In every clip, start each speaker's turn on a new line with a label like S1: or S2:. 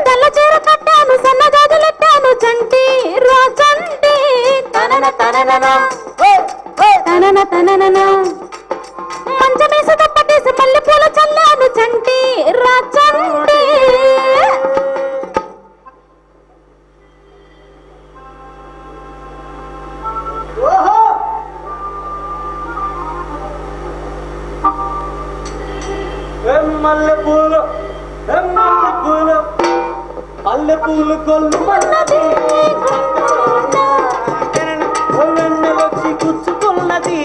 S1: తెల్ల చీర కట్టాను సన్న గాజులెట్టాను చంటి రా చంటి మంచమేసి తప్పటేసి మల్లె పూల చల్లాను చంటి రా చంటి
S2: మల్లె పూలు మల్లె పూలు కొల్లు మన్నది వెన్నెలొచ్చి గుచ్చుకున్నది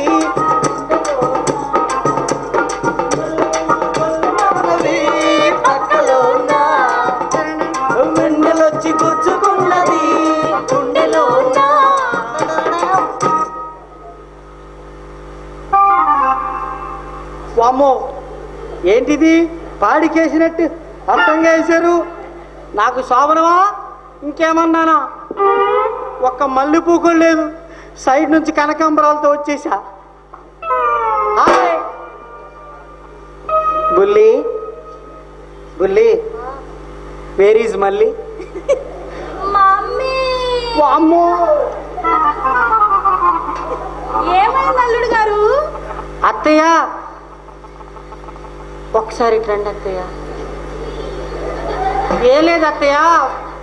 S2: వెన్నెలొచ్చి గుచ్చుకున్నది గుండెలో వామ్మో ఏంటిది పాడికేసినట్టు అర్థంగా వేశారు నాకు శోభనమా ఇంకేమన్నానా ఒక్క మల్లెపూ కూడా లేదు సైడ్ నుంచి కనకాంబరాలతో వచ్చేసా బుల్లి బుల్లి వేర్ ఈజ్ మల్లి వామ్మో
S1: ఏమైంది అల్లుడు గారు
S2: అత్తయ్య ఒకసారి రండి అత్తయ్య ఏ లేదు అత్తయ్య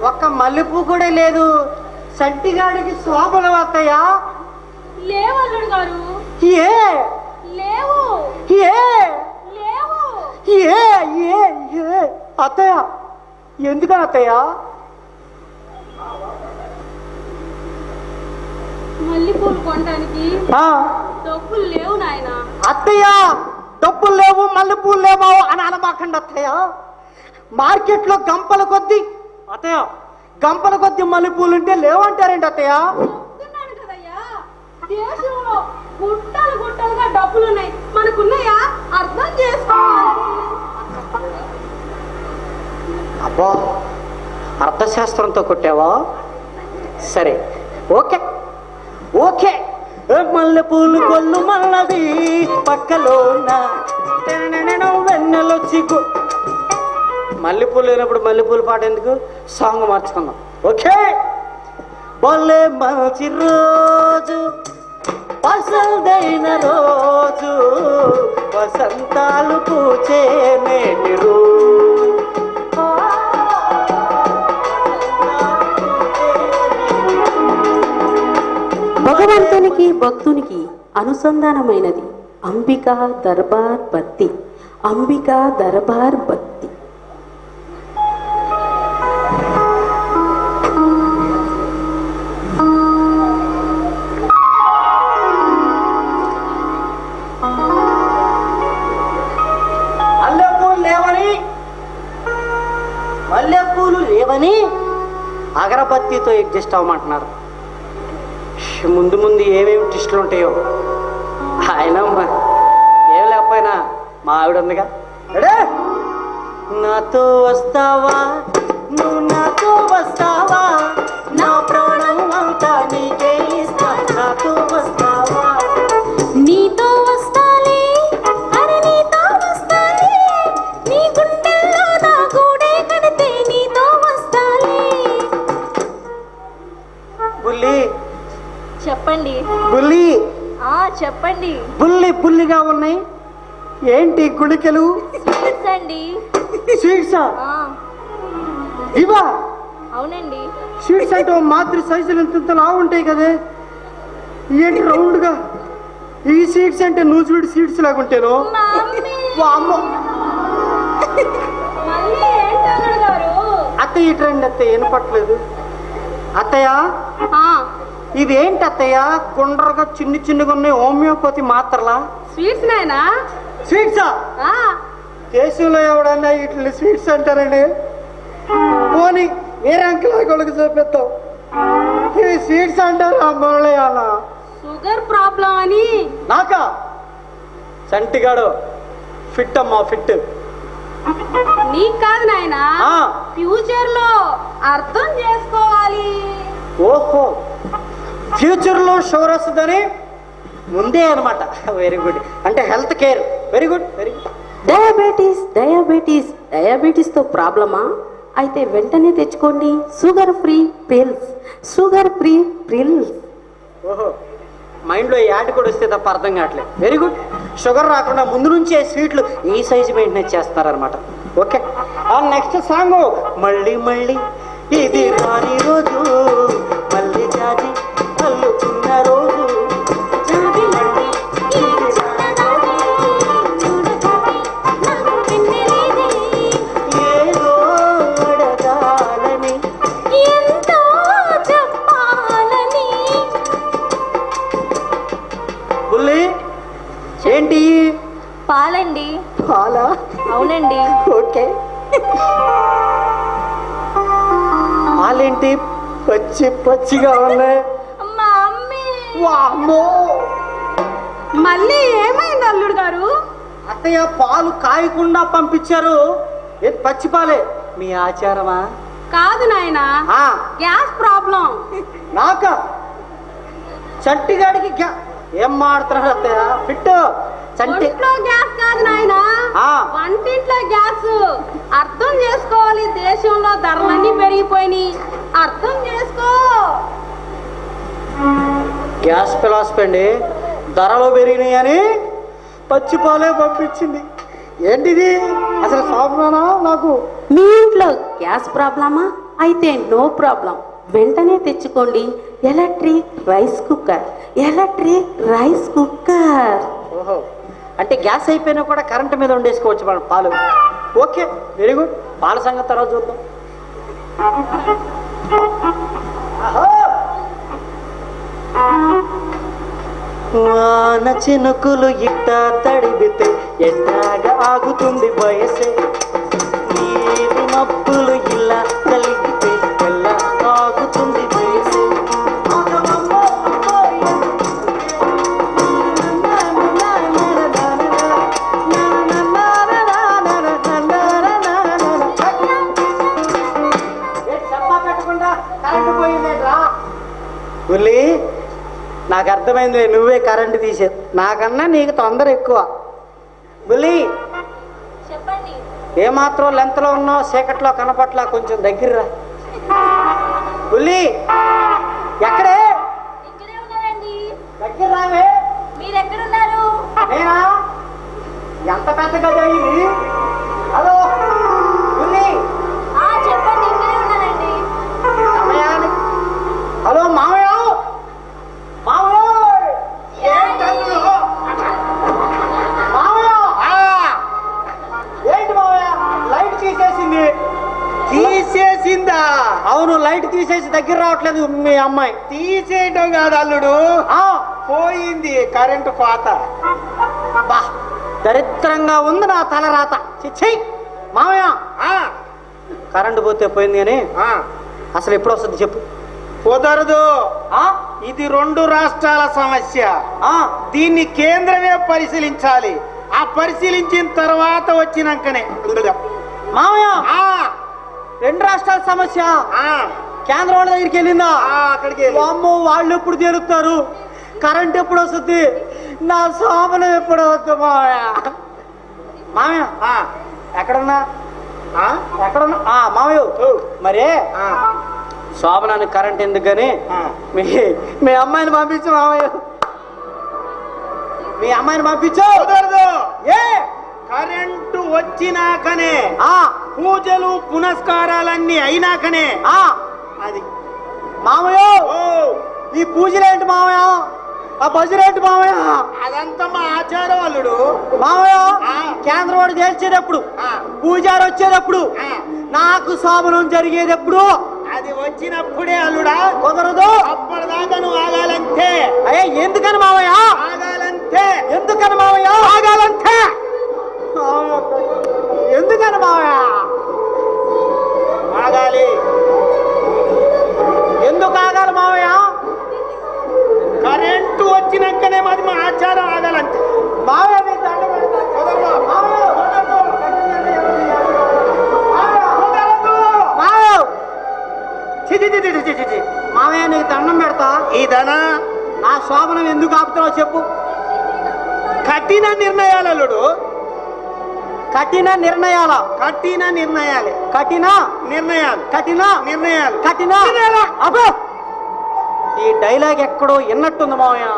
S2: ఒక్క మల్లెపూ కూడా లేదు సంటిగాడికి శోభనం అత్తయ్య
S1: లేవు అల్లుడు గారు
S2: ఏ
S1: లేవు
S2: ఏ
S1: లేవు
S2: ఏ ఏ ఏ అత్తయ్య ఎందుకని అత్తయ్య
S1: మల్లెపూలు కొనడానికి డబ్బులు లేవు నాయన
S2: అత్తయ్య డబ్బులు లేవు మల్లెపూలు లేవు అని అనమాకండి అత్తయ్య మార్కెట్లో గంపల కొద్ది అత్తయ్య గంపల కొద్ది మల్లెపూలు ఉంటే లేవంటారేంటి అత్తయ్య
S1: చెప్తున్నాను కదయ్యా దేశంలో గుట్టలు గుట్టలుగా డబ్బులు ఉన్నాయి మనకున్నాయా అర్థం చేసుకోవాలి
S2: అబ్బా అర్థశాస్త్రంతో కొట్టావా సరే ఓకే ఓకే మల్లెపూలు కొల్లు మల్లది పక్కలో వెన్నెలొచ్చి మల్లెపూలు లేనప్పుడు మల్లెపూలు పాట ఎందుకు సాంగ్ మార్చుకుందాం ఓకే బొల్లే మంచి రోజు పసందైన రోజు వసంతాలు పూచే నేటి
S3: భగవంతునికి భక్తునికి అనుసంధానమైనది అంబికా దర్బార్ భక్తి అంబికా దర్బార్ భక్తి
S2: మల్లెపూలు లేవని అగరబత్తితో అడ్జస్ట్ అవ్వమంటున్నారు ముందు ముందు ఏమేమి టెస్టులు ఉంటాయో ఆయన ఏం లేకపోయినా మా ఆవిడ ఉందిగా నాతో వస్తావా నువ్వు నాతో వస్తావా నా ప్రాణం అంతా నీకే ఇస్తా నాతో వస్తావా
S1: నీతో వస్తాలే అరే నీతో వస్తాలే నీ గుండెల్లో నా గూడే కడితే నీతో వస్తాలే
S2: బుల్లి
S1: చెప్పండి
S2: బుల్లి
S1: చెప్పండి
S2: బుల్లి బుల్లిగా ఉన్నాయి ఏంటి గుళికలు
S1: స్వీట్స్ అండి
S2: స్వీట్సా ఇవా
S1: అవునండి
S2: స్వీట్స్ అంటే మాతృ సైజులు ఎంత లావు ఉంటాయి కదే ఏంటి రౌండ్ గా ఈ సీడ్స్ అంటే నూజివీడి సీడ్స్ లాగుంటేను అత్తయ్య ఇట్రండి అత్తయ్య వినపట్లేదు అత్తయ్య ఇదేంటి అత్తయ్య గుండ్రగా చిన్న చిన్నగా ఉన్నాయి హోమియోపతి మాత్రలా
S1: స్వీట్స్ నాయనా
S2: స్వీట్సా దేశంలో ఎవడన్నా ఇట్లా స్వీట్స్ అంటారండి పోనీ వేరే అంకుల్ కొడుకు చూపిస్తాం ఈ స్వీట్స్ అంటారు అమ్మలే అలా
S1: షుగర్ ప్రాబ్లం అని
S2: నాకా సంటిగాడు ఫిట్ అమ్మా ఫిట్
S1: నీకు కాదు నాయనా ఫ్యూచర్ లో అర్థం చేసుకోవాలి
S2: ఓహో ఫ్యూచర్ లో షోర్ వస్తుందని ముందే అనమాట వెరీ గుడ్ అంటే health care very good very good
S3: డయాబెటీస్తో ప్రాబ్లమా? అయితే వెంటనే తెచ్చుకోండి షుగర్ ఫ్రీ పిల్స్.
S2: ఓహో, మైండ్లో యాడ్ కూడా వస్తే తప్ప అర్థం కావట్లేదు. Very good. షుగర్ రాకుండా ముందు నుంచే స్వీట్లు ఈ సైజు మెయింటైన్ చేస్తారనమాట. Okay, next song. మళ్ళీ మళ్ళీ ఇది రాని రోజు, మళ్ళీ జాజి అల్లుకున్న రోజు, ఏదో అడగాలని
S1: ఎంతో చెప్పాలని.
S2: బుల్లి ఏంటి?
S1: పాలండి.
S2: పాలా?
S1: అవునండి.
S2: ఓకే. పాలేంటి పచ్చిగా ఉన్నాయి?
S1: మా అమ్మే.
S2: వామ్మో,
S1: మళ్ళీ ఏమైంది అల్లుడు గారు?
S2: అత్తయ్య పాలు కాయకుండా పంపించారు. ఏది పచ్చి పాలే? మీ ఆచారమా?
S1: కాదు నాయనా,
S2: ఆ,
S1: గ్యాస్ ప్రాబ్లం.
S2: నాక చంటిగాడికి ఏం మాడుతున్నాడు అత్తయ్య? ఫిట్ చంటి
S1: ఒంట్లో గ్యాస్ కాదు నాయనా,
S2: ఆ.
S1: వంటింట్లో గ్యాస్. అర్థం చేసుకోవాలి, దేశంలో ధరలన్నీ పెరిగిపోయినాయి. అర్థం చేసుకో.
S2: గ్యాస్ ఫిలాసఫీ అండి. ధరలు పెరిగినాయి అని పచ్చి పాలే పంపించింది. ఏంటిది అసలు? సాగునా నాకు?
S3: మీ ఇంట్లో గ్యాస్ ప్రాబ్లమా? అయితే నో ప్రాబ్లం, వెంటనే తెచ్చుకోండి ఎలక్ట్రిక్ రైస్ కుక్కర్.
S2: ఓహో, అంటే గ్యాస్ అయిపోయినా కూడా కరెంటు మీద వండేసుకోవచ్చు మనం పాలు. Okay, very good. పాల సంగతి తర్వాత చూద్దాం. వాన చినుకులు ఇట్ట తడిపితే ఎట్టాగా ఆగుతుంది వయసే, నీటి మబ్బులు ఇలా కలిగితే ఎలా ఆగుతుంది వయసే. బుల్లి, నాకు అర్థమైంది, నువ్వే కరెంటు తీసేది. నాకన్నా నీకు తొందర ఎక్కువ. బుల్లి,
S1: చెప్పండి.
S2: ఏమాత్రం లెంత్లో ఉన్నావు, చీకట్లో కనపట్లా, కొంచెం దగ్గరరా. బుల్లి, ఎక్కడే?
S1: ఇక్కడే ఉన్నారండి.
S2: దగ్గర రావే.
S1: మీరు ఎక్కడున్నారు?
S2: నేనా? ఎంత పెద్ద గది ఇది? హలో బుల్లి.
S1: చెప్పండి, ఇక్కడే ఉన్నారండి.
S2: సమయానికి. హలో మామయ్య. ఏంటి మామయ్య, లైట్ తీసేసిందా? అవును, లైట్ తీసేసి దగ్గర రావట్లేదు మీ అమ్మాయి.
S4: తీసేయటం కాదు అల్లుడు, పోయింది కరెంటు కోత.
S2: బా, దరిద్రంగా ఉంది నా తల రాత. చిచ్చై మామయ్య, కరెంటు పోతే పోయింది అని అసలు ఎప్పుడు వస్తుంది చెప్పు?
S4: కుదరదు. ఇది 2 రాష్ట్రాల సమస్య. దీన్ని కేంద్రమే పరిశీలించాలి. ఆ పరిశీలించిన తర్వాత వచ్చినాకనే.
S2: మామయ్య, 2 రాష్ట్రాల సమస్య కేంద్రం వాళ్ళ దగ్గరికి వెళ్ళిందా?
S4: అక్కడికి.
S2: అమ్మో, వాళ్ళు ఎప్పుడు తీరుతారు? కరెంట్ ఎప్పుడు వస్తుంది? నా శోభనం ఎప్పుడు వద్దు మామయ్య? మామయ్య ఎక్కడున్నా? ఎక్కడున్నా మామయ్య? మరే శోభనానికి కరెంట్ ఎందుకని మీ అమ్మాయిని పంపించు మామయ్య. మీ అమ్మాయిని పంపించు.
S4: కుదరదు. ఏ కరెంటు వచ్చినాకనే, పూజలు పునస్కారాలన్నీ అయినాకనే.
S2: అది మామయ్య, ఈ పూజలేంటి మామయ్య? ఆ బజురేంటి మామయ్య?
S4: అదంతా మా ఆచారం అల్లుడు.
S2: మామయ్య, కేంద్రం వాడు చేసేటప్పుడు, పూజారు వచ్చేటప్పుడు, నాకు శోభనం జరిగేటప్పుడు,
S4: అది వచ్చినప్పుడే అల్లుడా.
S2: కుదరదు.
S4: అప్పటిదాకా నువ్వు ఆగాలంతే.
S2: అయ్యే ఎందుకని మామయ్య?
S4: ఆగాలంతే.
S2: ఎందుకని మామయ్య? ఆగాలంతే. ఎందుకని మామయ్య
S4: ఆగాలి?
S2: ఎందుకు ఆగాలి మామయ్య?
S4: కరెంటు వచ్చినాకనే మాది మా ఆచారం. ఆగాలంతే.
S2: మామయ్య నీకు దండం పెడతా.
S4: కుదరదు.
S2: మామయ్య, కుదరదు. మామయ్య నీకు దండం పెడతా.
S4: ఇదనా
S2: నా శోభనం ఎందుకు ఆపుతున్నావు చెప్పు?
S4: కఠిన నిర్ణయాలు అల్లుడు.
S2: కఠిన నిర్ణయాల
S4: కఠిన నిర్ణయాలే
S2: కఠిన
S4: నిర్ణయాలు
S2: కఠిన
S4: నిర్ణయాలు
S2: కఠిన అబ్బో ఈ డైలాగ్ ఎక్కడో విన్నట్టుంది మావయ్య.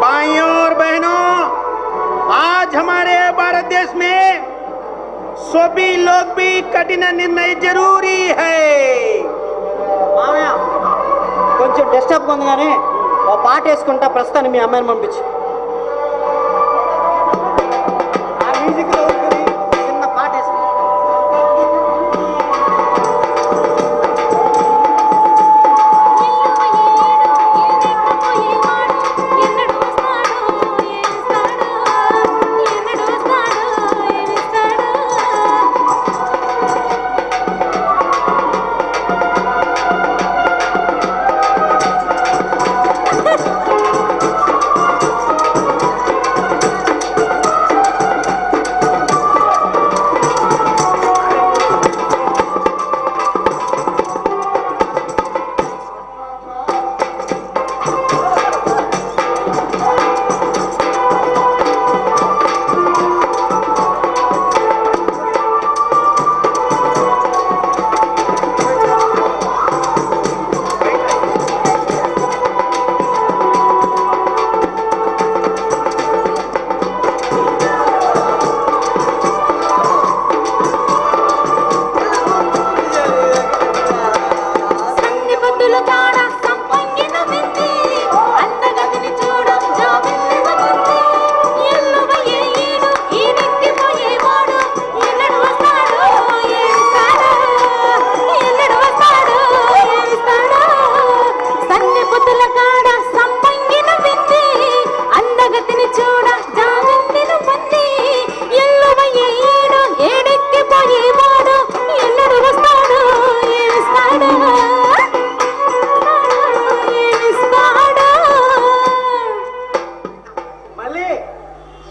S4: भाइयों और बहनों, आज हमारे भारत देश में सभी लोग भी कठिन निर्णय जरूरी है.
S2: మావయ్య కొంచెం డిస్టర్బ్ ఉంది కానీ ఓ పాట వేసుకుంటా ప్రస్తుతాన్ని మీ అమ్మాయిని పంపించు. ఆ మ్యూజిక్ లో ఉంటుంది, చిన్న పాట వేసుకుంటా.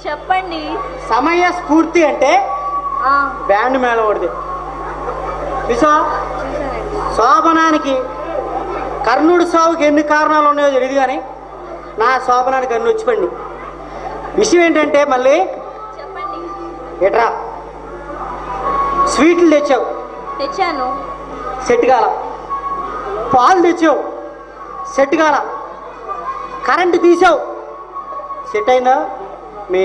S1: చెప్పండి.
S2: సమయ స్ఫూర్తి అంటే బ్యాండ్ మేళ ఒకటిది. శోభనానికి కర్ణుడి సావుకి ఎన్ని కారణాలు ఉన్నాయో తెలియదు కానీ నా శోభనానికి అన్ని వచ్చిపోయింది. విషయం ఏంటంటే మళ్ళీ
S1: చెప్పండి.
S2: ఏట్రా స్వీట్లు తెచ్చావు,
S1: తెచ్చాను,
S2: సెట్ కాల. పాలు తెచ్చావు, సెట్ కాల. కరెంటు తీసావు, సెట్ అయిందా? మీ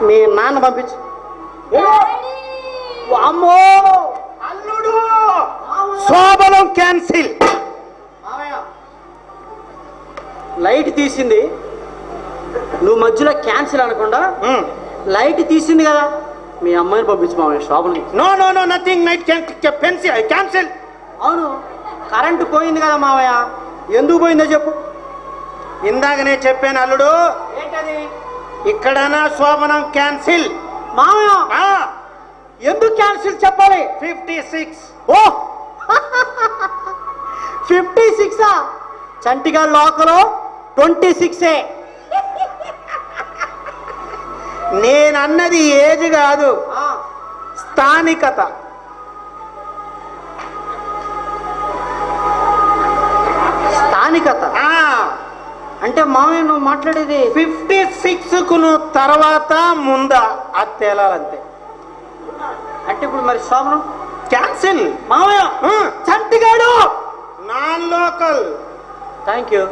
S2: మీ నాన్న పంపించు. అమ్మో
S4: అల్లుడు శోభనం క్యాన్సిల్.
S2: లైట్ తీసింది, నువ్వు మధ్యలో క్యాన్సిల్ అనకుండా లైట్ తీసింది కదా, మీ అమ్మాయిని పంపించు మామయ్య శోభని.
S4: No no no nothing night cancel.
S2: అవును, కరెంటు పోయింది కదా మామయ్య, ఎందుకు పోయిందో చెప్పు.
S4: ఇందాకనే చెప్పాను అల్లుడు,
S2: ఏంటది?
S4: ఇక్కడనా శోభనం క్యాన్సిల్.
S2: మామయ్య ఎందుకు క్యాన్సిల్ చెప్పాలి?
S4: 56.
S2: ఓ 56 చంటిగా లోకలో 26.
S4: నేనన్నది ఏజ్ కాదు, స్థానికత.
S2: స్థానికత అంటే మామయ్య నువ్వు మాట్లాడేది
S4: 56కు తర్వాత ముందా అది తేలాలంతే.
S2: అంటే ఇప్పుడు మరి శోభనం
S4: క్యాన్సిల్
S2: మామయ్య. Chantigadu
S4: non local.
S2: Thank you.